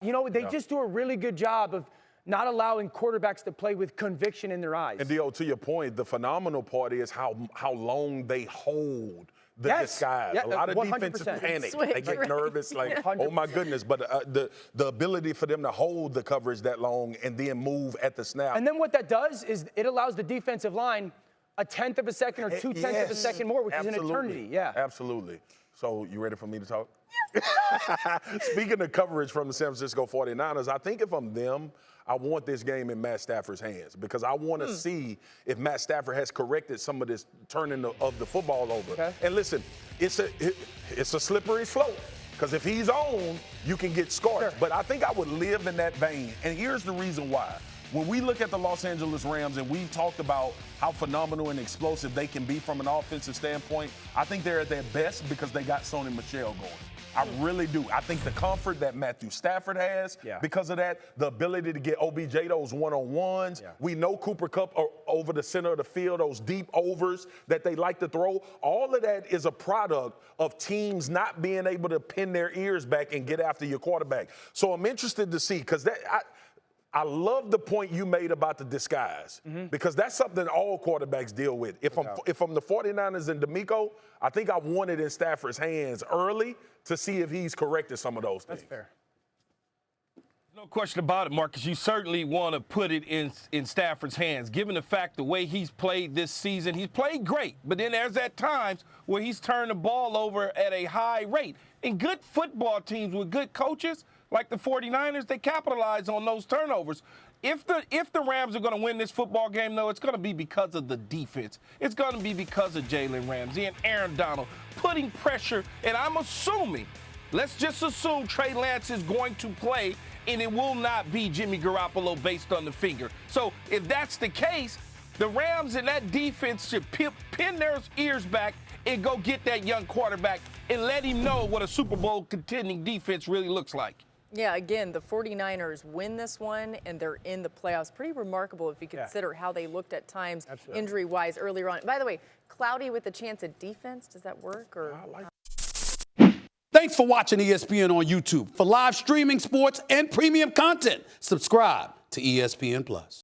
You know, they just do a really good job of not allowing quarterbacks to play with conviction in their eyes. And, Dio, to your point, the phenomenal part is how long they hold the disguise. Yeah, a lot of 100%. defenses panic. Switch, they get nervous, like, 100%. oh, my goodness. But the ability for them to hold the coverage that long and then move at the snap. And then what that does is it allows the defensive line a tenth of a second or 2/10 of a second more, which is an eternity. Yeah. Absolutely. So you ready for me to talk? Speaking of coverage from the San Francisco 49ers, I think if I'm them, I want this game in Matt Stafford's hands because I want to see if Matt Stafford has corrected some of this turning of the football over. Okay. And listen, it's a slippery slope because if he's on, you can get scorched. Sure. But I think I would live in that vein. And here's the reason why. When we look at the Los Angeles Rams and we talked about how phenomenal and explosive they can be from an offensive standpoint, I think they're at their best because they got Sony Michel going. I really do. I think the comfort that Matthew Stafford has because of that, the ability to get OBJ those one-on-ones. Yeah. We know Cooper Kupp over the center of the field, those deep overs that they like to throw. All of that is a product of teams not being able to pin their ears back and get after your quarterback. So I'm interested to see because I love the point you made about the disguise because that's something all quarterbacks deal with. If I'm the 49ers and D'Amico, I think I want it in Stafford's hands early to see if he's corrected some of those things. That's fair. No question about it, Marcus. You certainly want to put it in Stafford's hands, given the fact the way he's played this season. He's played great, but then there's at times where he's turned the ball over at a high rate. And good football teams with good coaches, like the 49ers, they capitalize on those turnovers. If the Rams are going to win this football game, though, it's going to be because of the defense. It's going to be because of Jalen Ramsey and Aaron Donald putting pressure. And I'm assuming, let's just assume Trey Lance is going to play, and it will not be Jimmy Garoppolo based on the finger. So if that's the case, the Rams and that defense should pin their ears back and go get that young quarterback and let him know what a Super Bowl contending defense really looks like. Yeah, again, the 49ers win this one, and they're in the playoffs. Pretty remarkable if you consider how they looked at times injury-wise earlier on. By the way, cloudy with a chance at defense. Does that work? Or Thanks for watching ESPN on YouTube. For live streaming, sports, and premium content, subscribe to ESPN+.